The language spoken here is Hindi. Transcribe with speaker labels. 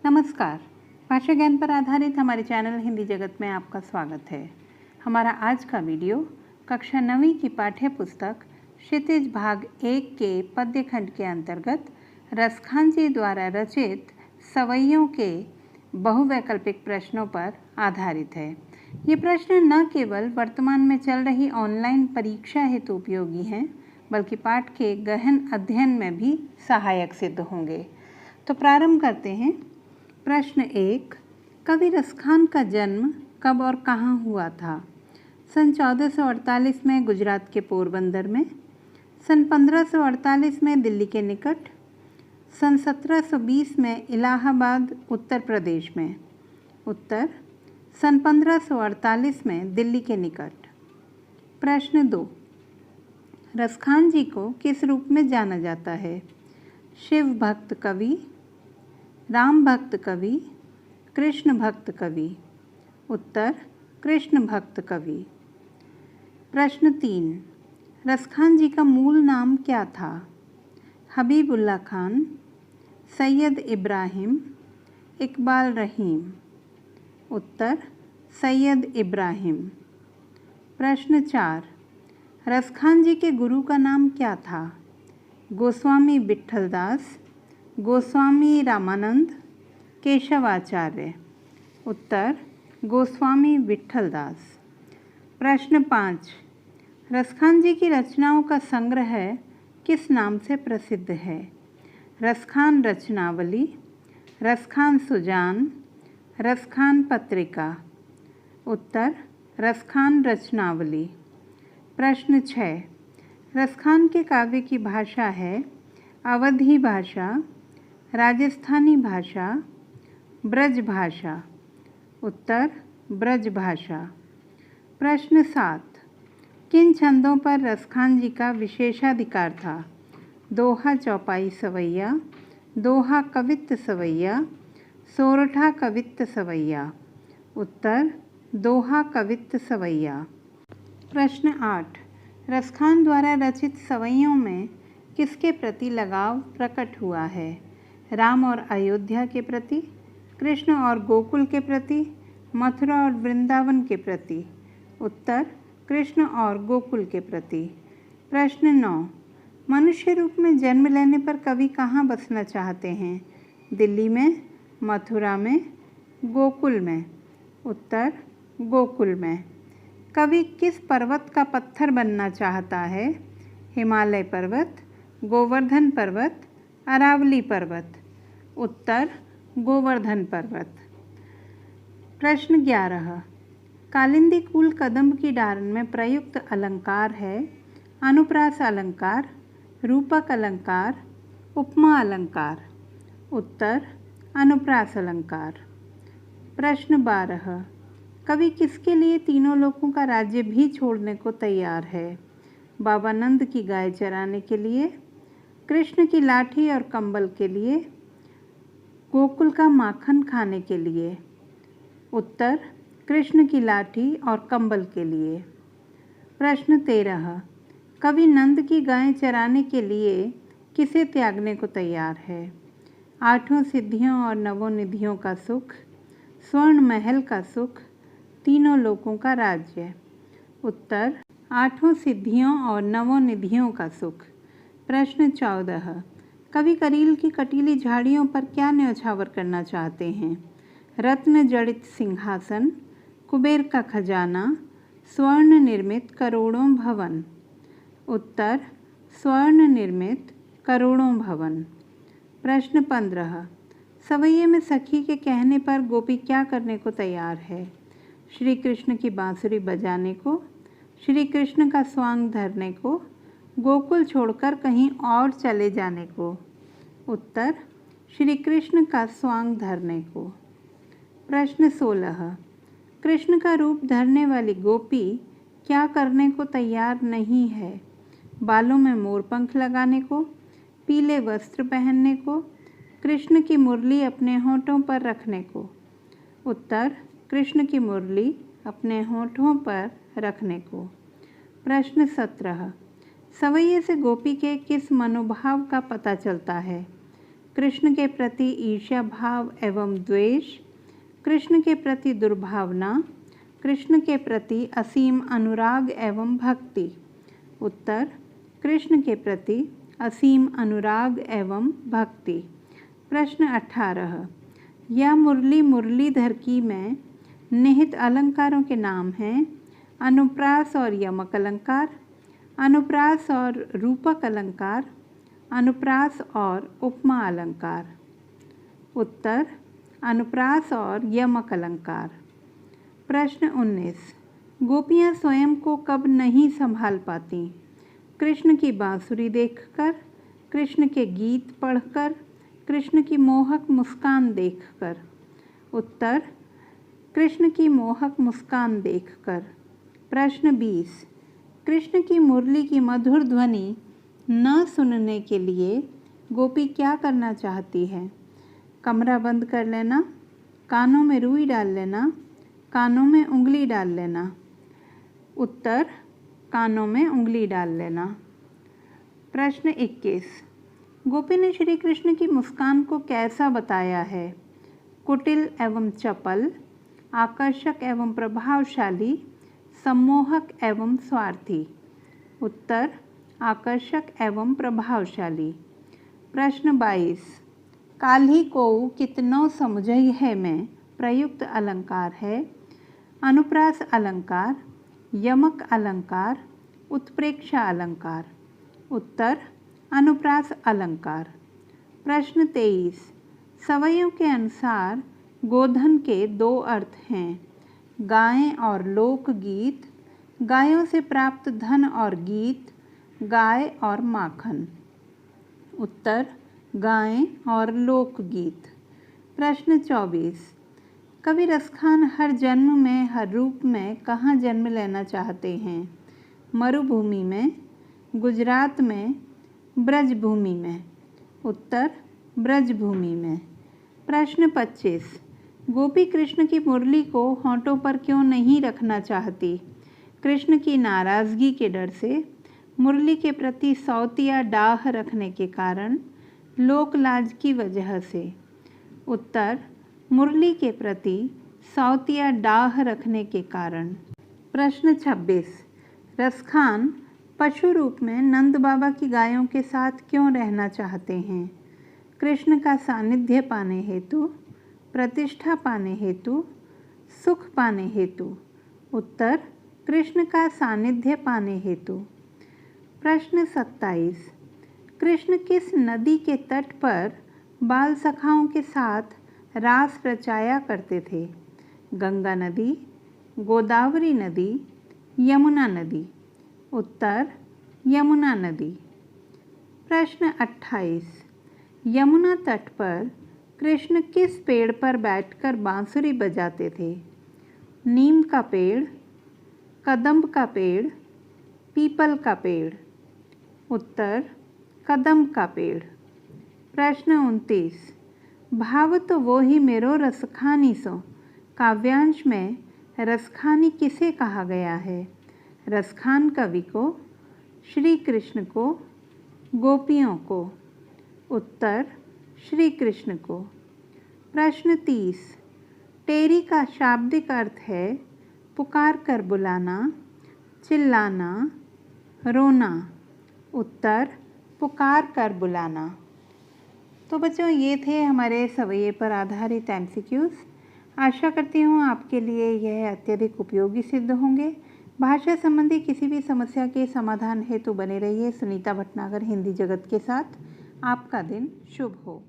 Speaker 1: नमस्कार। भाषा ज्ञान पर आधारित हमारे चैनल हिंदी जगत में आपका स्वागत है। हमारा आज का वीडियो कक्षा 9वीं की पाठ्य पुस्तक क्षितिज भाग 1 के पद्य खंड के अंतर्गत रसखान जी द्वारा रचित सवैयों के बहुवैकल्पिक प्रश्नों पर आधारित है। ये प्रश्न न केवल वर्तमान में चल रही ऑनलाइन परीक्षा हेतु उपयोगी हैं, बल्कि पाठ के गहन अध्ययन में भी सहायक सिद्ध होंगे। तो प्रारंभ करते हैं। प्रश्न 1। कवि रसखान का जन्म कब और कहाँ हुआ था? सन 1448 में गुजरात के पोरबंदर में, सन 1548 में दिल्ली के निकट, सन 1720 में इलाहाबाद उत्तर प्रदेश में। उत्तर सन 1548 में दिल्ली के निकट। प्रश्न 2। रसखान जी को किस रूप में जाना जाता है? शिव भक्त कवि, राम भक्त कवि, कृष्ण भक्त कवि। उत्तर कृष्ण भक्त कवि। प्रश्न 3। रसखान जी का मूल नाम क्या था? हबीबुल्ला खान, सैयद इब्राहिम, इकबाल रहीम। उत्तर सैयद इब्राहिम। प्रश्न 4। रसखान जी के गुरु का नाम क्या था? गोस्वामी विट्ठलदास, गोस्वामी रामानंद, केशवाचार्य। उत्तर गोस्वामी विट्ठलदास। प्रश्न 5। रसखान जी की रचनाओं का संग्रह किस नाम से प्रसिद्ध है? रसखान रचनावली, रसखान सुजान, रसखान पत्रिका। उत्तर रसखान रचनावली। प्रश्न 6। रसखान के काव्य की भाषा है अवधी भाषा, राजस्थानी भाषा, ब्रज भाषा। उत्तर ब्रज भाषा। प्रश्न 7। किन छंदों पर रसखान जी का विशेषाधिकार था? दोहा चौपाई सवैया, दोहा कवित्त सवैया, सोरठा कवित्त सवैया। उत्तर दोहा कवित्त सवैया। प्रश्न 8। रसखान द्वारा रचित सवैयों में किसके प्रति लगाव प्रकट हुआ है? राम और अयोध्या के प्रति, कृष्ण और गोकुल के प्रति, मथुरा और वृंदावन के प्रति। उत्तर कृष्ण और गोकुल के प्रति। प्रश्न 9। मनुष्य रूप में जन्म लेने पर कवि कहाँ बसना चाहते हैं? दिल्ली में, मथुरा में, गोकुल में। उत्तर गोकुल में। कवि किस पर्वत का पत्थर बनना चाहता है? हिमालय पर्वत, गोवर्धन पर्वत, अरावली पर्वत। उत्तर गोवर्धन पर्वत। प्रश्न 11। कालिंदी कुल कदम्ब की डारण में प्रयुक्त अलंकार है अनुप्रास अलंकार, रूपक अलंकार, उपमा अलंकार। उत्तर अनुप्रास अलंकार। प्रश्न 12। कवि किसके लिए तीनों लोकों का राज्य भी छोड़ने को तैयार है? बाबा नंद की गाय चराने के लिए, कृष्ण की लाठी और कंबल के लिए, गोकुल का माखन खाने के लिए। उत्तर कृष्ण की लाठी और कंबल के लिए। प्रश्न 13। कवि नंद की गाय चराने के लिए किसे त्यागने को तैयार है? 8 सिद्धियों और नवोनिधियों का सुख, स्वर्ण महल का सुख, तीनों लोकों का राज्य। उत्तर 8 सिद्धियों और नवोनिधियों का सुख। प्रश्न 14। कवि करील की कटीली झाड़ियों पर क्या न्यौछावर करना चाहते हैं? रत्न जड़ित सिंहासन, कुबेर का खजाना, स्वर्ण निर्मित करोड़ों भवन। उत्तर स्वर्ण निर्मित करोड़ों भवन। प्रश्न 15। सवैये में सखी के कहने पर गोपी क्या करने को तैयार है? श्री कृष्ण की बांसुरी बजाने को, श्री कृष्ण का स्वांग धरने को, गोकुल छोड़कर कहीं और चले जाने को। उत्तर श्री कृष्ण का स्वांग धरने को। प्रश्न 16। कृष्ण का रूप धरने वाली गोपी क्या करने को तैयार नहीं है? बालों में मोरपंख लगाने को, पीले वस्त्र पहनने को, कृष्ण की मुरली अपने होठों पर रखने को। उत्तर कृष्ण की मुरली अपने होठों पर रखने को। प्रश्न 17। सवैये से गोपी के किस मनोभाव का पता चलता है? कृष्ण के प्रति ईर्ष्या भाव एवं द्वेष, कृष्ण के प्रति दुर्भावना, कृष्ण के प्रति असीम अनुराग एवं भक्ति। उत्तर कृष्ण के प्रति असीम अनुराग एवं भक्ति। प्रश्न 18, यह मुरली मुरलीधर की में निहित अलंकारों के नाम हैं। अनुप्रास और यमक अलंकार, अनुप्रास और रूपक अलंकार, अनुप्रास और उपमा अलंकार। उत्तर अनुप्रास और यमक अलंकार। प्रश्न 19, गोपियाँ स्वयं को कब नहीं संभाल पाती? कृष्ण की बांसुरी देखकर, कृष्ण के गीत पढ़कर, कृष्ण की मोहक मुस्कान देखकर। उत्तर कृष्ण की मोहक मुस्कान देखकर। प्रश्न 20, कृष्ण की मुरली की मधुर ध्वनि न सुनने के लिए गोपी क्या करना चाहती है? कमरा बंद कर लेना, कानों में रुई डाल लेना, कानों में उंगली डाल लेना। उत्तर कानों में उंगली डाल लेना। प्रश्न 21, गोपी ने श्री कृष्ण की मुस्कान को कैसा बताया है? कुटिल एवं चपल, आकर्षक एवं प्रभावशाली, सम्मोहक एवं स्वार्थी। उत्तर आकर्षक एवं प्रभावशाली। प्रश्न 22, काल्हि कोउ कितनो समुझई है में प्रयुक्त अलंकार है? अनुप्रास अलंकार, यमक अलंकार, उत्प्रेक्षा अलंकार। उत्तर अनुप्रास अलंकार। प्रश्न 23, सवैयों के अनुसार गोधन के दो अर्थ हैं, गायें और लोकगीत, गायों से प्राप्त धन और गीत, गाय और माखन। उत्तर गायें और लोकगीत। प्रश्न 24, कवि रसखान हर जन्म में हर रूप में कहाँ जन्म लेना चाहते हैं? मरुभूमि में, गुजरात में, ब्रजभूमि में। उत्तर ब्रजभूमि में। प्रश्न 25, गोपी कृष्ण की मुरली को होंठों पर क्यों नहीं रखना चाहती? कृष्ण की नाराज़गी के डर से, मुरली के प्रति सौतिया डाह रखने के कारण, लोक लाज की वजह से। उत्तर मुरली के प्रति सौतिया डाह रखने के कारण। प्रश्न 26, रसखान पशु रूप में नंद बाबा की गायों के साथ क्यों रहना चाहते हैं? कृष्ण का सानिध्य पाने हेतु, प्रतिष्ठा पाने हेतु, सुख पाने हेतु। उत्तर कृष्ण का सानिध्य पाने हेतु। प्रश्न 27, कृष्ण किस नदी के तट पर बाल सखाओं के साथ रास रचाया करते थे? गंगा नदी, गोदावरी नदी, यमुना नदी। उत्तर यमुना नदी। प्रश्न 28, यमुना तट पर कृष्ण किस पेड़ पर बैठकर बांसुरी बजाते थे? नीम का पेड़, कदम्ब का पेड़, पीपल का पेड़। उत्तर कदम्ब का पेड़। प्रश्न 29, भाव तो वो ही मेरो रसखानी सो, काव्यांश में रसखानी किसे कहा गया है? रसखान कवि को, श्री कृष्ण को, गोपियों को। उत्तर श्री कृष्ण को। प्रश्न 30, टेरी का शाब्दिक अर्थ है पुकार कर बुलाना, चिल्लाना, रोना। उत्तर पुकार कर बुलाना। तो बच्चों ये थे हमारे सवैये पर आधारित MCQs। आशा करती हूँ आपके लिए यह अत्यधिक उपयोगी सिद्ध होंगे। भाषा संबंधी किसी भी समस्या के समाधान हेतु बने रहिए सुनीता भटनागर हिंदी जगत के साथ। आपका दिन शुभ हो।